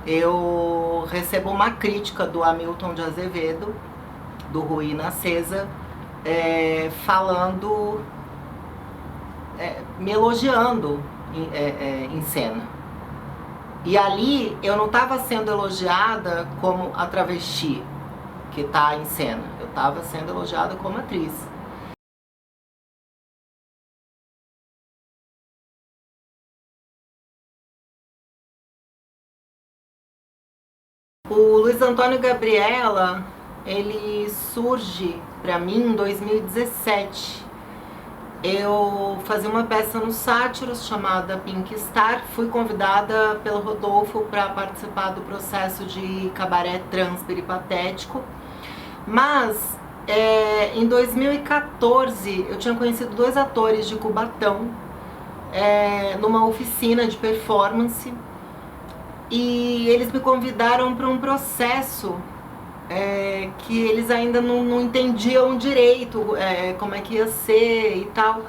eu recebo uma crítica do Hamilton de Azevedo, do Ruína Acesa, falando, me elogiando em cena. E ali eu não estava sendo elogiada como a travesti que está em cena, eu estava sendo elogiada como atriz. O Luiz Antônio Gabriela, ele surge para mim em 2017. Eu fazia uma peça no Sátiros chamada Pink Star, fui convidada pelo Rodolfo para participar do processo de cabaré trans peripatético, mas em 2014 eu tinha conhecido 2 atores de Cubatão numa oficina de performance, e eles me convidaram para um processo que eles ainda não entendiam direito como é que ia ser e tal.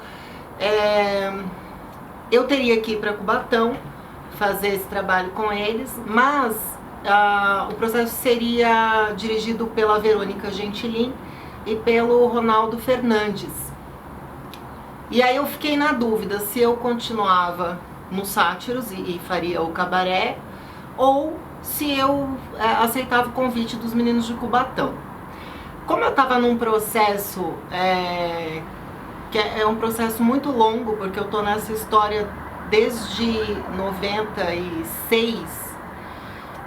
Eu teria que ir para Cubatão fazer esse trabalho com eles, mas o processo seria dirigido pela Verônica Gentilin e pelo Ronaldo Fernandes. E aí eu fiquei na dúvida se eu continuava no Sátiros e faria o cabaré, ou se eu aceitava o convite dos meninos de Cubatão. Como eu estava num processo que é um processo muito longo, porque eu tô nessa história desde 96,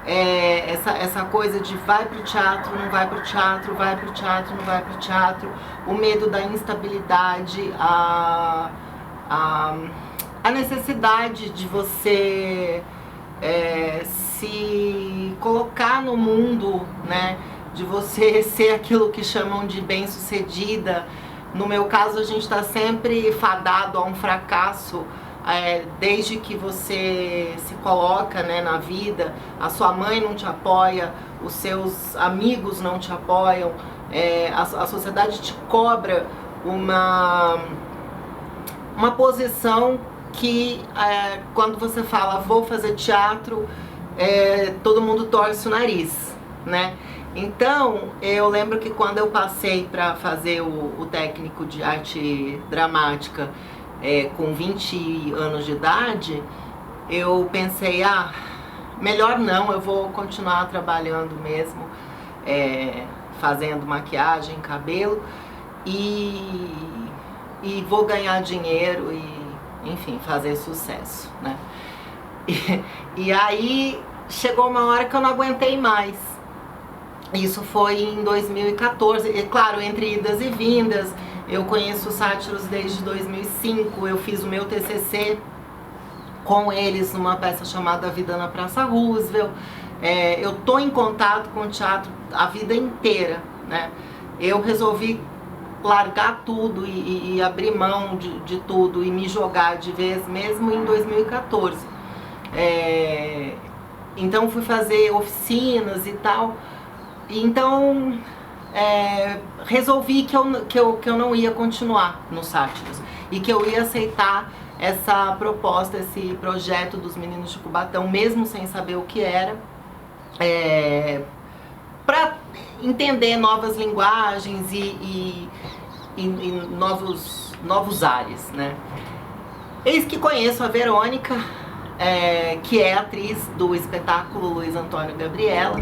essa coisa de vai pro teatro, não vai pro teatro, vai pro teatro, não vai pro teatro, o medo da instabilidade, a necessidade de você se colocar no mundo, né, de você ser aquilo que chamam de bem-sucedida. No meu caso, a gente está sempre fadado a um fracasso, desde que você se coloca, né, na vida. A sua mãe não te apoia, os seus amigos não te apoiam, a sociedade te cobra uma posição que quando você fala vou fazer teatro, todo mundo torce o nariz, né? Então eu lembro que quando eu passei para fazer o técnico de arte dramática com 20 anos de idade, eu pensei, melhor não, eu vou continuar trabalhando mesmo, fazendo maquiagem, cabelo, e vou ganhar dinheiro e, enfim, fazer sucesso, né? E aí chegou uma hora que eu não aguentei mais. Isso foi em 2014, e claro, entre idas e vindas. Eu conheço o Sátiros desde 2005, eu fiz o meu TCC com eles numa peça chamada Vida na Praça Roosevelt. Eu tô em contato com o teatro a vida inteira, né? Eu resolvi largar tudo e abrir mão de tudo e me jogar de vez mesmo em 2014. Então fui fazer oficinas e tal. Então resolvi que eu não ia continuar no Sátiros e que eu ia aceitar essa proposta, esse projeto dos meninos de Cubatão, mesmo sem saber o que era, para entender novas linguagens e novos ares, né? Eis que conheço a Verônica, que é atriz do espetáculo Luiz Antônio Gabriela,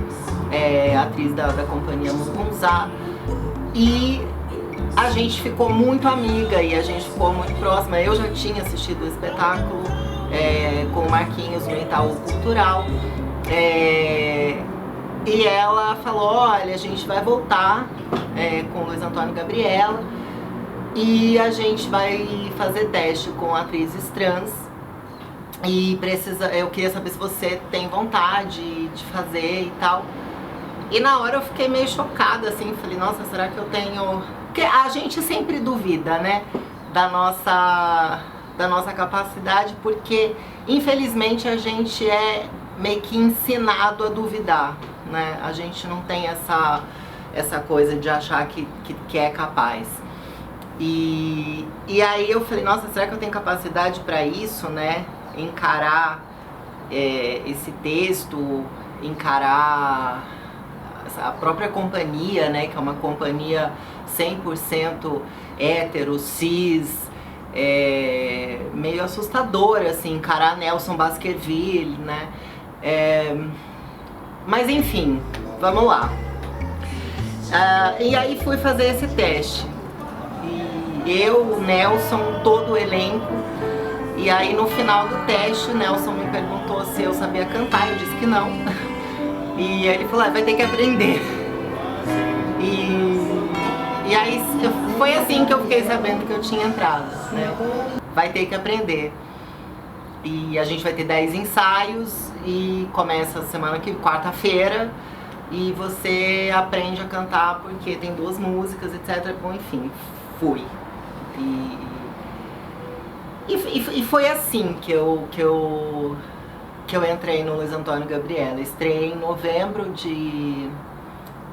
atriz da companhia Mugunzá, e a gente ficou muito amiga e a gente ficou muito próxima. Eu já tinha assistido o espetáculo com o Marquinhos no Itaú Cultural, e ela falou, olha, a gente vai voltar com o Luiz Antônio Gabriela e a gente vai fazer teste com atrizes trans e eu queria saber se você tem vontade de fazer e tal. E na hora eu fiquei meio chocada, assim, falei, nossa, será que eu tenho... Porque a gente sempre duvida, né, da nossa capacidade, porque infelizmente a gente é meio que ensinado a duvidar, né? A gente não tem essa coisa de achar que é capaz. E aí eu falei, nossa, será que eu tenho capacidade para isso, né? Encarar esse texto encarar a própria companhia, né, que é uma companhia 100% hétero, cis, meio assustador, assim, encarar Nelson Baskerville, né, mas enfim, vamos lá. E aí fui fazer esse teste, e eu, o Nelson, todo o elenco, e aí no final do teste o Nelson me perguntou se eu sabia cantar, eu disse que não, e ele falou, vai ter que aprender. E aí foi assim que eu fiquei sabendo que eu tinha entrado, né? Vai ter que aprender. E a gente vai ter 10 ensaios e começa a semana que quarta-feira e você aprende a cantar porque tem 2 músicas, etc. Bom, enfim, fui. E foi assim que eu entrei no Luiz Antônio Gabriela. Estreiei em novembro de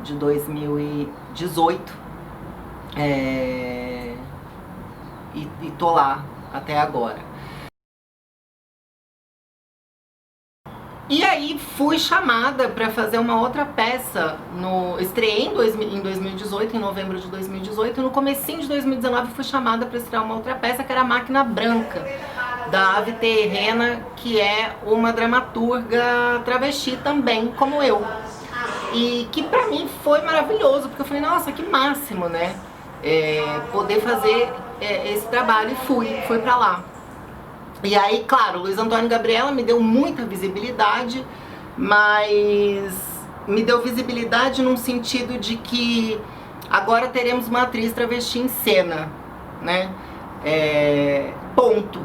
2018. E tô lá até agora. E aí fui chamada para fazer uma outra peça, estreiei em 2018, em novembro de 2018, e no comecinho de 2019 fui chamada para estrear uma outra peça que era Máquina Branca, da Ave Terrena, que é uma dramaturga travesti também, como eu. E que pra mim foi maravilhoso, porque eu falei, nossa, que máximo, né? Poder fazer esse trabalho, e fui pra lá. E aí, claro, Luiz Antônio Gabriela me deu muita visibilidade, mas me deu visibilidade num sentido de que agora teremos uma atriz travesti em cena, né? Ponto.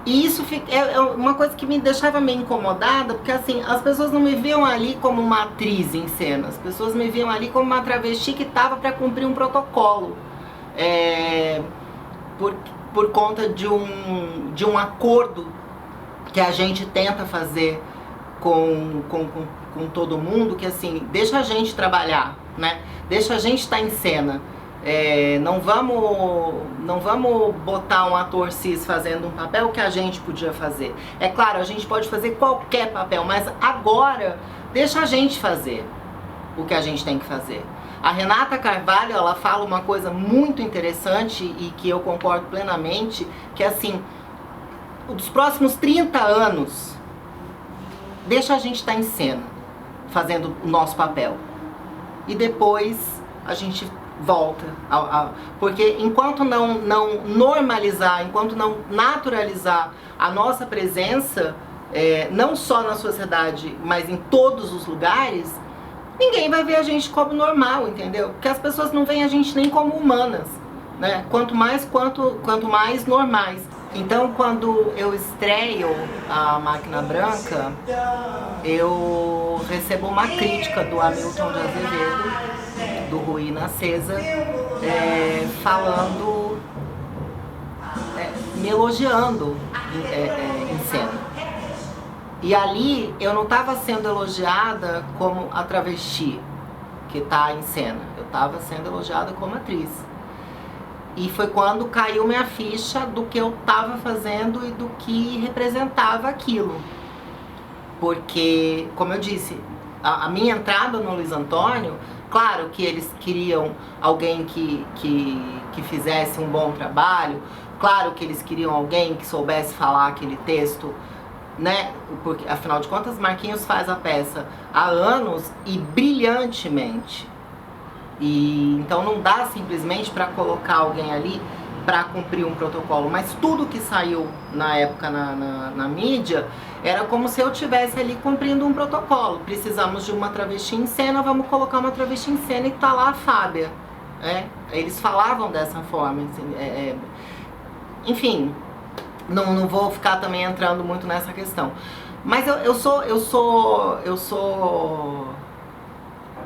E isso é uma coisa que me deixava meio incomodada, porque assim, as pessoas não me viam ali como uma atriz em cena, as pessoas me viam ali como uma travesti que estava para cumprir um protocolo, por conta de um acordo que a gente tenta fazer com todo mundo, que assim, deixa a gente trabalhar, né? Deixa a gente estar em cena. Não vamos botar um ator cis fazendo um papel que a gente podia fazer. É claro, a gente pode fazer qualquer papel, mas agora deixa a gente fazer o que a gente tem que fazer. A Renata Carvalho, ela fala uma coisa muito interessante e que eu concordo plenamente, que é assim, dos próximos 30 anos, deixa a gente estar em cena, fazendo o nosso papel. E depois a gente volta, porque enquanto não normalizar, enquanto não naturalizar a nossa presença, não só na sociedade, mas em todos os lugares, ninguém vai ver a gente como normal, entendeu? Porque as pessoas não veem a gente nem como humanas, né? Quanto mais normais. Então, quando eu estreio a Máquina Branca, eu recebo uma crítica do Hamilton de Azevedo, do Ruína César, falando, me elogiando em cena. E ali eu não estava sendo elogiada como a travesti que está em cena, eu estava sendo elogiada como atriz. E foi quando caiu minha ficha do que eu estava fazendo e do que representava aquilo. Porque, como eu disse, a minha entrada no Luiz Antônio, claro que eles queriam alguém que fizesse um bom trabalho, claro que eles queriam alguém que soubesse falar aquele texto, né? Porque, afinal de contas, Marquinhos faz a peça há anos e brilhantemente. E então não dá simplesmente para colocar alguém ali para cumprir um protocolo, mas tudo que saiu na época na mídia era como se eu estivesse ali cumprindo um protocolo. Precisamos de uma travesti em cena, vamos colocar uma travesti em cena e tá lá a Fábia. Eles falavam dessa forma, assim, enfim, não vou ficar também entrando muito nessa questão, mas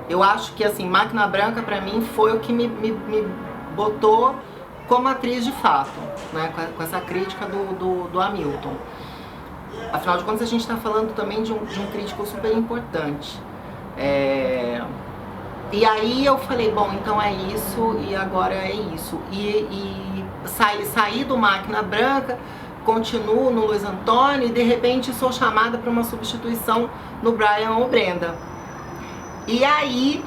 eu acho que assim, Máquina Branca pra mim foi o que me botou como atriz de fato, né? Com essa crítica do Hamilton. Afinal de contas, a gente está falando também de um crítico super importante. E aí eu falei, bom, então é isso, e agora é isso. E saí do Máquina Branca, continuo no Luiz Antônio e de repente sou chamada para uma substituição no Brian ou Brenda. E aí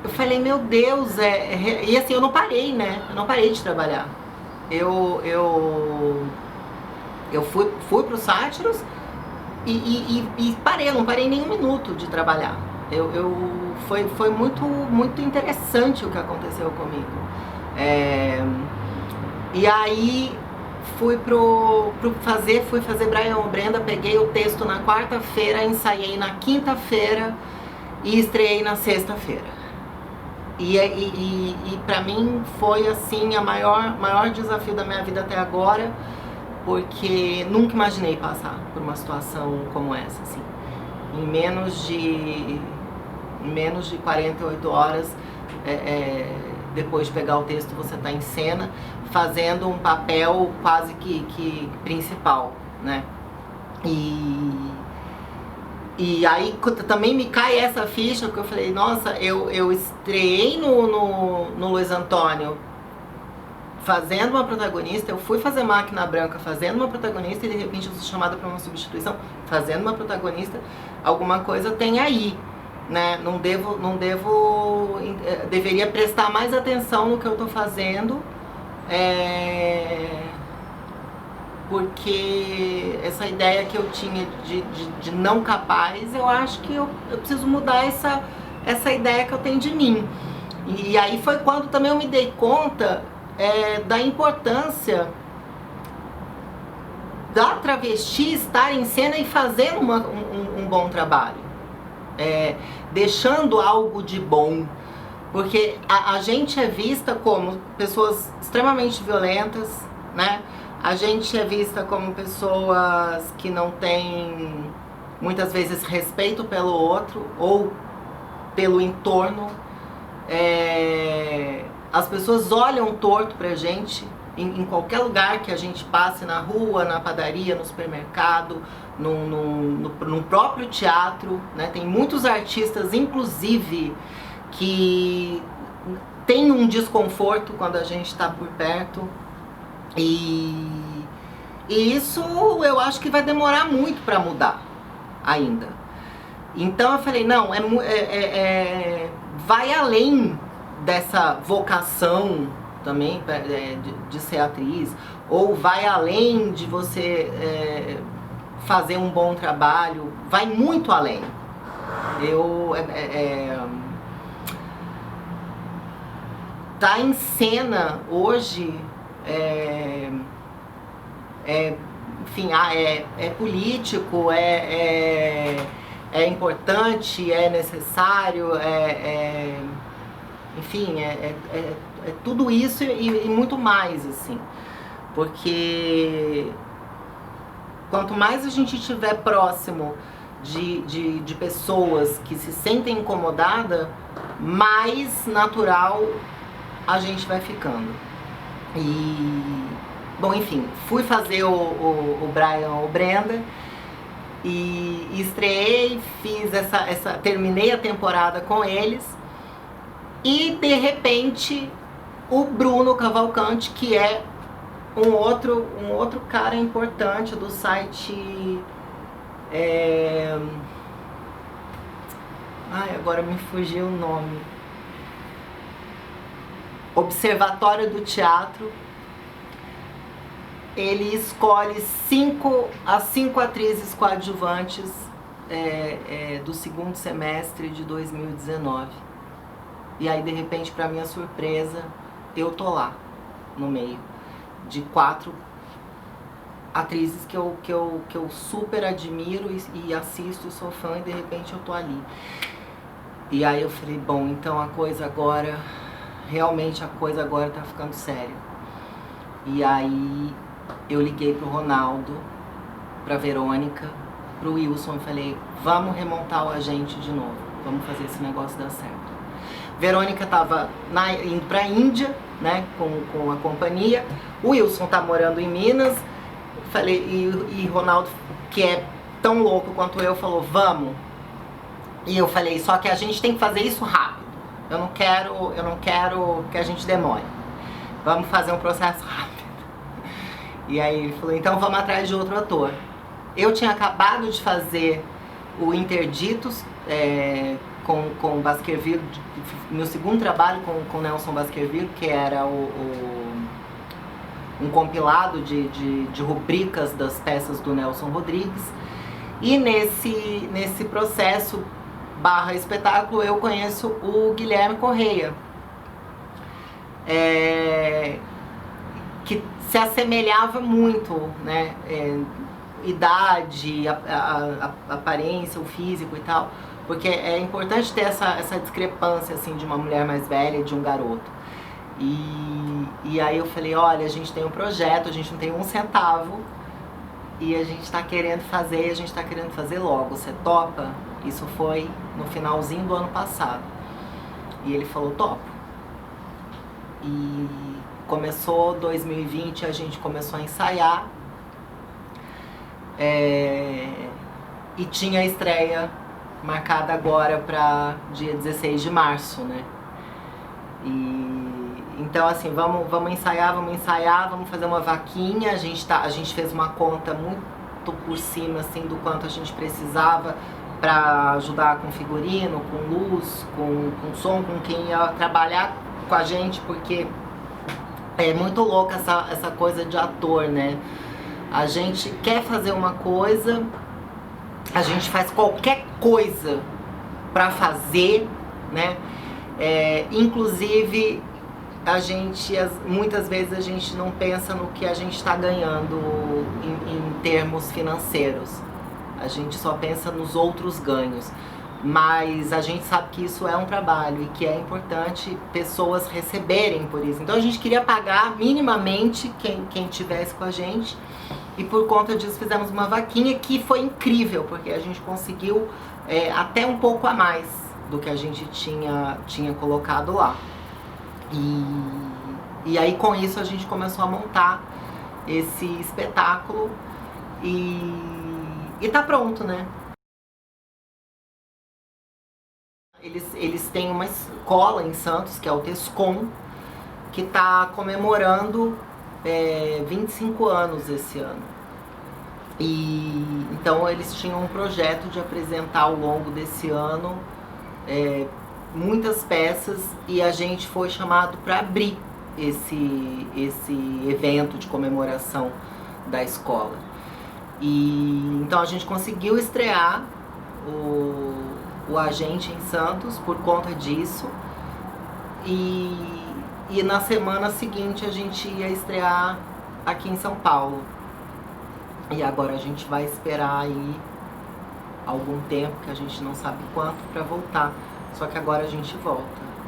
eu falei, meu Deus, e assim, eu não parei, né? Eu não parei de trabalhar. Eu fui pro Sátiros e parei, eu não parei nem um minuto de trabalhar. Foi muito interessante o que aconteceu comigo. E aí fui fazer Brian ou Brenda, peguei o texto na quarta-feira, ensaiei na quinta-feira e estreiei na sexta-feira. E pra mim foi assim, o maior desafio da minha vida até agora, porque nunca imaginei passar por uma situação como essa, assim. Em menos de 48 horas, depois de pegar o texto, você tá em cena, fazendo um papel quase que principal, né? E aí também me cai essa ficha, porque eu falei, nossa, eu estreiei no Luiz Antônio fazendo uma protagonista, eu fui fazer Máquina Branca fazendo uma protagonista e de repente eu sou chamada para uma substituição fazendo uma protagonista. Alguma coisa tem aí, né? Deveria prestar mais atenção no que eu tô fazendo, porque essa ideia que eu tinha de não capaz, eu acho que eu preciso mudar essa ideia que eu tenho de mim. E aí foi quando também eu me dei conta da importância da travesti estar em cena e fazer um bom trabalho, deixando algo de bom, porque a gente é vista como pessoas extremamente violentas, né? A gente é vista como pessoas que não têm, muitas vezes, respeito pelo outro ou pelo entorno. As pessoas olham torto pra gente em qualquer lugar que a gente passe, na rua, na padaria, no supermercado, no próprio teatro, né? Tem muitos artistas, inclusive, que tem um desconforto quando a gente está por perto. E isso eu acho que vai demorar muito para mudar ainda. Então eu falei, não, vai além dessa vocação também de ser atriz, ou vai além de você fazer um bom trabalho, vai muito além. Tá em cena hoje, enfim, é político, é importante, é necessário, enfim, é tudo isso e muito mais, assim, porque quanto mais a gente estiver próximo de pessoas que se sentem incomodadas, mais natural a gente vai ficando. E, bom, enfim, fui fazer o Brian ou Brenda e estreiei, terminei a temporada com eles e de repente o Bruno Cavalcante, que é um outro cara importante do site, agora me fugiu o nome, Observatório do Teatro. Ele escolhe as 5 atrizes coadjuvantes do segundo semestre de 2019. E aí, de repente, para minha surpresa, eu tô lá, no meio de 4 atrizes que eu super admiro e assisto e sou fã, e de repente eu tô ali. E aí eu falei, bom, então realmente a coisa agora tá ficando séria. E aí eu liguei pro Ronaldo, pra Verônica, pro Wilson e falei, vamos remontar o agente de novo, vamos fazer esse negócio dar certo. Verônica tava indo pra Índia, né, com a companhia, o Wilson tá morando em Minas, falei, e Ronaldo, que é tão louco quanto eu, falou, vamos. E eu falei, só que a gente tem que fazer isso rápido. Eu não quero que a gente demore. Vamos fazer um processo rápido. E aí ele falou, então vamos atrás de outro ator. Eu tinha acabado de fazer o Interditos com Baskerville, meu segundo trabalho com Nelson Baskerville, que era um compilado de rubricas das peças do Nelson Rodrigues. E nesse processo / espetáculo eu conheço o Guilherme Correia, que se assemelhava muito, né? Idade, a aparência, o físico e tal, porque é importante ter essa discrepância assim, de uma mulher mais velha e de um garoto. E aí eu falei, olha, a gente tem um projeto, a gente não tem um centavo e a gente tá querendo fazer, e a gente tá querendo fazer logo, você topa? Isso foi no finalzinho do ano passado. E ele falou, topo. E começou 2020, a gente começou a ensaiar. E tinha a estreia marcada agora para dia 16 de março, né? Então assim, vamos ensaiar, vamos fazer uma vaquinha. A gente fez uma conta muito por cima assim, do quanto a gente precisava para ajudar com figurino, com luz, com som, com quem ia trabalhar com a gente, porque é muito louca essa coisa de ator, né? A gente quer fazer uma coisa, a gente faz qualquer coisa pra fazer, né? Inclusive, muitas vezes a gente não pensa no que a gente está ganhando em termos financeiros. A gente só pensa nos outros ganhos. Mas a gente sabe que isso é um trabalho e que é importante pessoas receberem por isso. Então a gente queria pagar minimamente quem tivesse com a gente. E por conta disso fizemos uma vaquinha que foi incrível, porque a gente conseguiu até um pouco a mais do que a gente tinha colocado lá. E aí com isso a gente começou a montar esse espetáculo e tá pronto, né? Eles têm uma escola em Santos, que é o Tescom, que está comemorando 25 anos esse ano. E então eles tinham um projeto de apresentar ao longo desse ano muitas peças, e a gente foi chamado para abrir esse evento de comemoração da escola. E então a gente conseguiu estrear o Agente em Santos por conta disso, e na semana seguinte a gente ia estrear aqui em São Paulo. E agora a gente vai esperar aí algum tempo, que a gente não sabe quanto, para voltar. Só que agora a gente volta.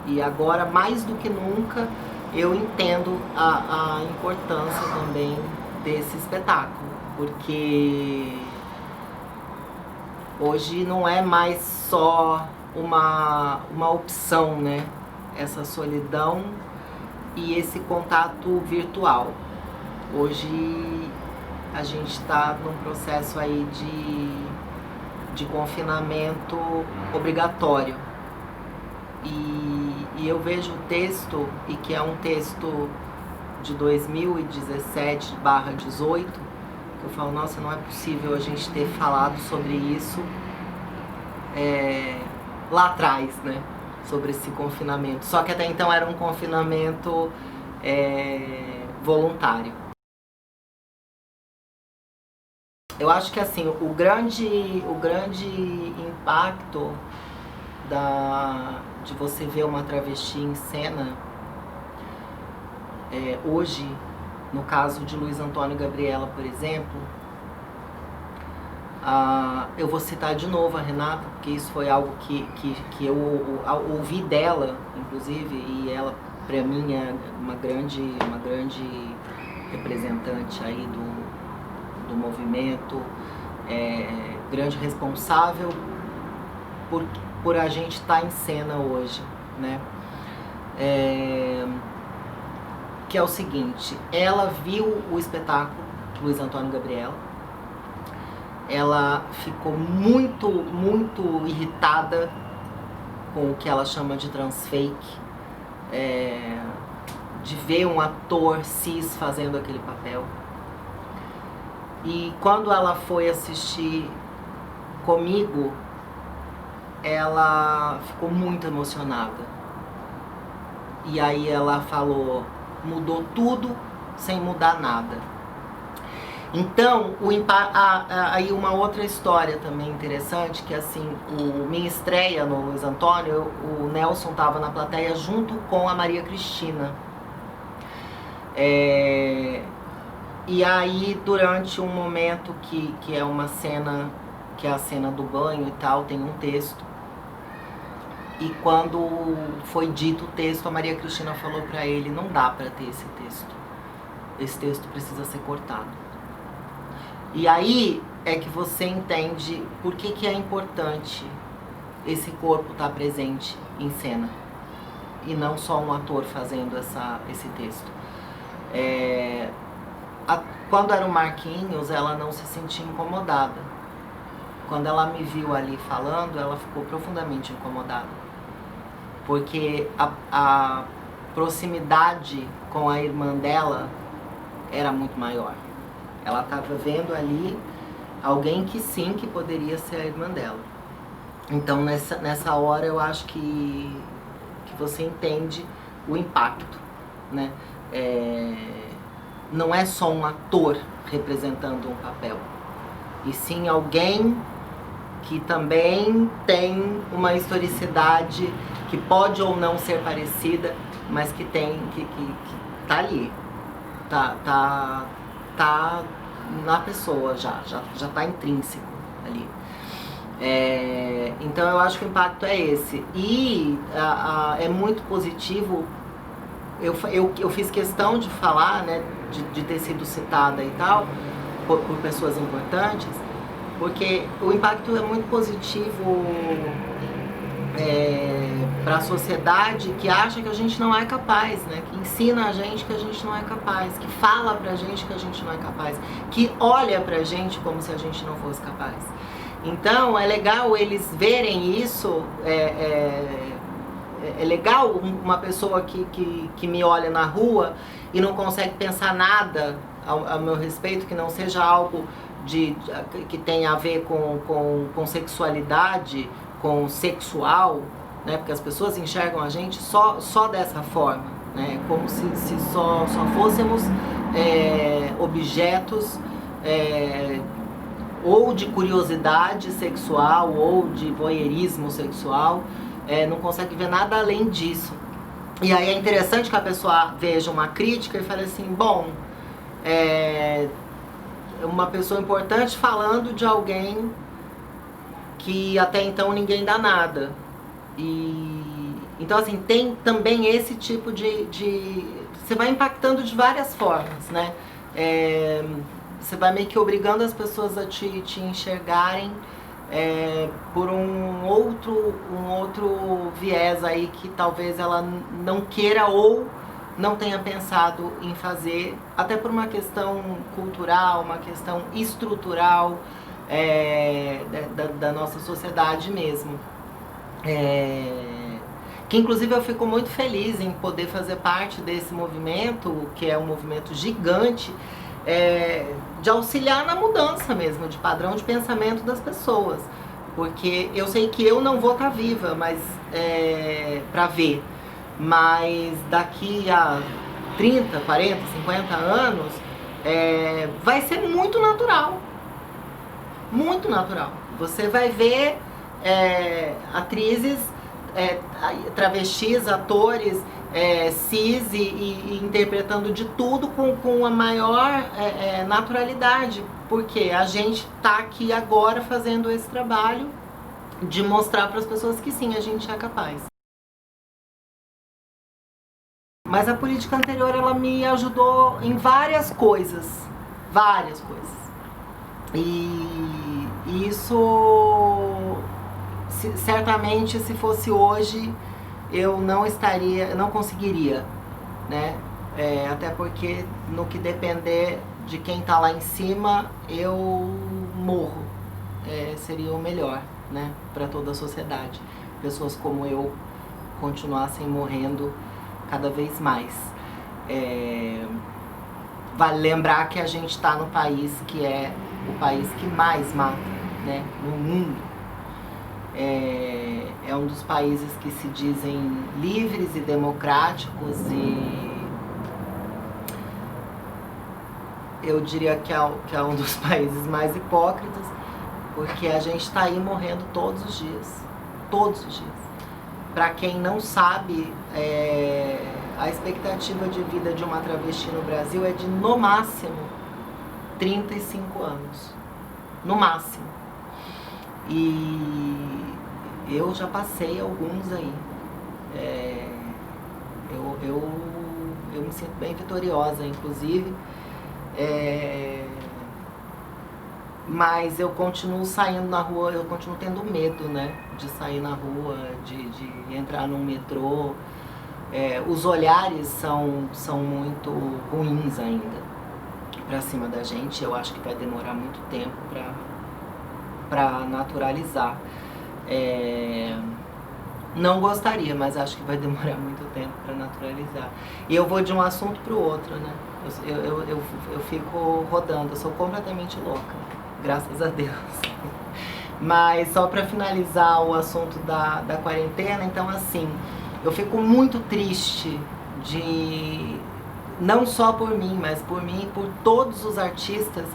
E agora, mais do que nunca, eu entendo a importância também desse espetáculo, porque hoje não é mais só uma opção, né? Essa solidão e esse contato virtual. Hoje a gente está num processo aí de confinamento obrigatório. E eu vejo o texto, e que é um texto de 2017/18, que eu falo, nossa, não é possível a gente ter falado sobre isso lá atrás, né? Sobre esse confinamento. Só que até então era um confinamento voluntário. Eu acho que assim, o grande impacto de você ver uma travesti em cena, hoje, no caso de Luiz Antônio e Gabriela, por exemplo, eu vou citar de novo a Renata, porque isso foi algo que eu ouvi dela, inclusive, e ela, pra mim, é uma grande representante aí do movimento, grande responsável por a gente estar em cena hoje, né? Que é o seguinte, ela viu o espetáculo Luiz Antônio e Gabriela, ela ficou muito irritada com o que ela chama de transfake, de ver um ator cis fazendo aquele papel. E quando ela foi assistir comigo, ela ficou muito emocionada. E aí ela falou, mudou tudo sem mudar nada. Então, aí uma outra história também interessante, que assim, minha estreia no Luiz Antônio, o Nelson estava na plateia junto com a Maria Cristina. E aí, durante um momento que é uma cena, que é a cena do banho e tal, tem um texto. E quando foi dito o texto, a Maria Cristina falou para ele, não dá para ter esse texto. Esse texto precisa ser cortado. E aí é que você entende por que é importante esse corpo estar presente em cena. E não só um ator fazendo esse texto. Quando era o Marquinhos, ela não se sentia incomodada. Quando ela me viu ali falando, ela ficou profundamente incomodada. Porque a proximidade com a irmã dela era muito maior. Ela estava vendo ali alguém que sim, que poderia ser a irmã dela. Então nessa hora eu acho que você entende o impacto, né? Não é só um ator representando um papel, e sim alguém que também tem uma historicidade que pode ou não ser parecida, mas que tá ali, tá na pessoa, já tá intrínseco ali. Então eu acho que o impacto é esse. E é muito positivo. Eu fiz questão de falar, né, de ter sido citada e tal, por pessoas importantes, porque o impacto é muito positivo para a sociedade que acha que a gente não é capaz, né? Que ensina a gente que a gente não é capaz, que fala pra gente que a gente não é capaz, que olha pra gente como se a gente não fosse capaz. Então é legal eles verem isso, é legal uma pessoa que me olha na rua e não consegue pensar nada ao meu respeito, que não seja algo que tenha a ver com sexualidade, com sexual, né? Porque as pessoas enxergam a gente só dessa forma, né? Como se só fôssemos objetos ou de curiosidade sexual ou de voyeurismo sexual, não consegue ver nada além disso. E aí é interessante que a pessoa veja uma crítica e fale assim, bom, uma pessoa importante falando de alguém que até então ninguém dá nada. Então assim, tem também esse tipo de você vai impactando de várias formas, né? Você vai meio que obrigando as pessoas a te enxergarem por um outro viés aí que talvez ela não queira ou não tenha pensado em fazer, até por uma questão cultural, uma questão estrutural da nossa sociedade mesmo. Que inclusive eu fico muito feliz em poder fazer parte desse movimento, que é um movimento gigante, de auxiliar na mudança mesmo, de padrão de pensamento das pessoas. Porque eu sei que eu não vou estar viva, mas para ver. Mas daqui a 30, 40, 50 anos, vai ser muito natural. Muito natural. Você vai ver atrizes, travestis, atores, cis e interpretando de tudo com a maior naturalidade. Porque a gente tá aqui agora fazendo esse trabalho de mostrar para as pessoas que sim, a gente é capaz. Mas a política anterior, ela me ajudou em várias coisas. Várias coisas. E isso, certamente, se fosse hoje, eu não conseguiria, né? Até porque, no que depender de quem tá lá em cima, eu morro. Seria o melhor, né? Para toda a sociedade. Pessoas como eu continuassem morrendo cada vez mais. vale lembrar que a gente está no país que é o país que mais mata, né, no mundo. É um dos países que se dizem livres e democráticos, e eu diria que é um dos países mais hipócritas, porque a gente está aí morrendo todos os dias. Todos os dias. Para quem não sabe, a expectativa de vida de uma travesti no Brasil é de, no máximo, 35 anos. No máximo. E eu já passei alguns aí. Eu me sinto bem vitoriosa, inclusive. Mas eu continuo saindo na rua, eu continuo tendo medo, né, de sair na rua, de entrar num metrô. Os olhares são muito ruins ainda pra cima da gente. Eu acho que vai demorar muito tempo pra naturalizar. Não gostaria, mas acho que vai demorar muito tempo pra naturalizar. E eu vou de um assunto pro outro, né? Eu fico rodando, eu sou completamente louca. Graças a Deus. Mas só para finalizar o assunto da quarentena, então assim, eu fico muito triste não só por mim, mas por mim e por todos os artistas,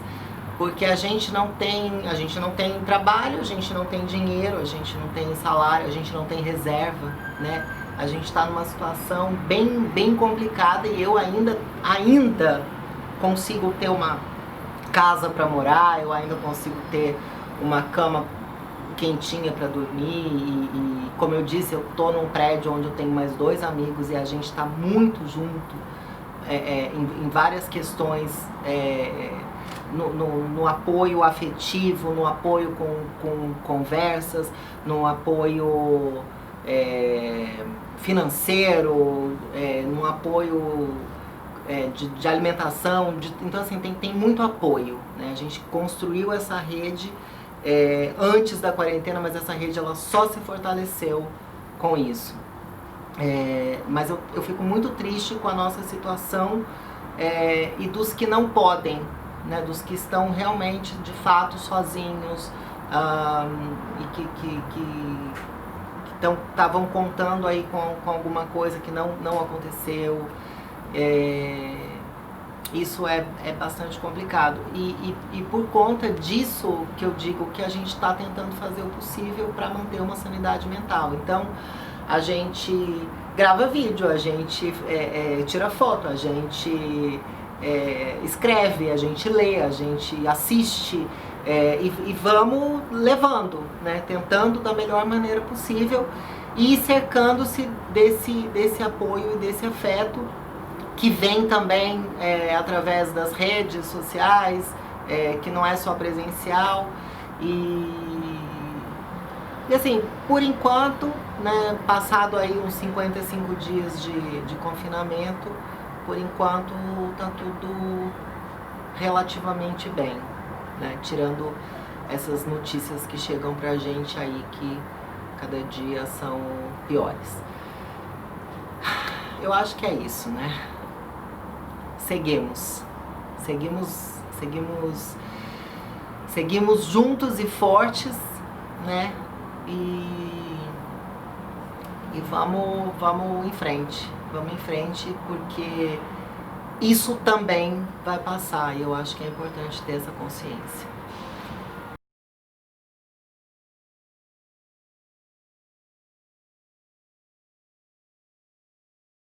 porque a gente não tem trabalho, a gente não tem dinheiro, a gente não tem salário, a gente não tem reserva, né? A gente está numa situação bem complicada, e eu ainda consigo ter uma casa para morar, eu ainda consigo ter uma cama quentinha para dormir, e como eu disse, eu tô num prédio onde eu tenho mais 2 amigos e a gente está muito junto em várias questões, no apoio afetivo, no apoio com conversas, no apoio financeiro, no apoio de alimentação, então assim, tem muito apoio, né? A gente construiu essa rede antes da quarentena, mas essa rede ela só se fortaleceu com isso. Mas eu fico muito triste com a nossa situação, e dos que não podem, né? Dos que estão realmente, de fato, sozinhos, e que estavam contando aí com alguma coisa que não aconteceu. Isso é bastante complicado, e por conta disso que eu digo que a gente está tentando fazer o possível para manter uma sanidade mental. Então a gente grava vídeo, a gente tira foto, a gente escreve, a gente lê, a gente assiste, e vamos levando, né, tentando da melhor maneira possível e cercando-se desse apoio e desse afeto que vem também através das redes sociais, que não é só presencial. E assim, por enquanto, né, passado aí uns 55 dias de confinamento, por enquanto tá tudo relativamente bem, né, tirando essas notícias que chegam pra gente aí, que cada dia são piores. Eu acho que é isso, né? Seguimos juntos e fortes, né? E vamos em frente. Vamos em frente, porque isso também vai passar, e eu acho que é importante ter essa consciência.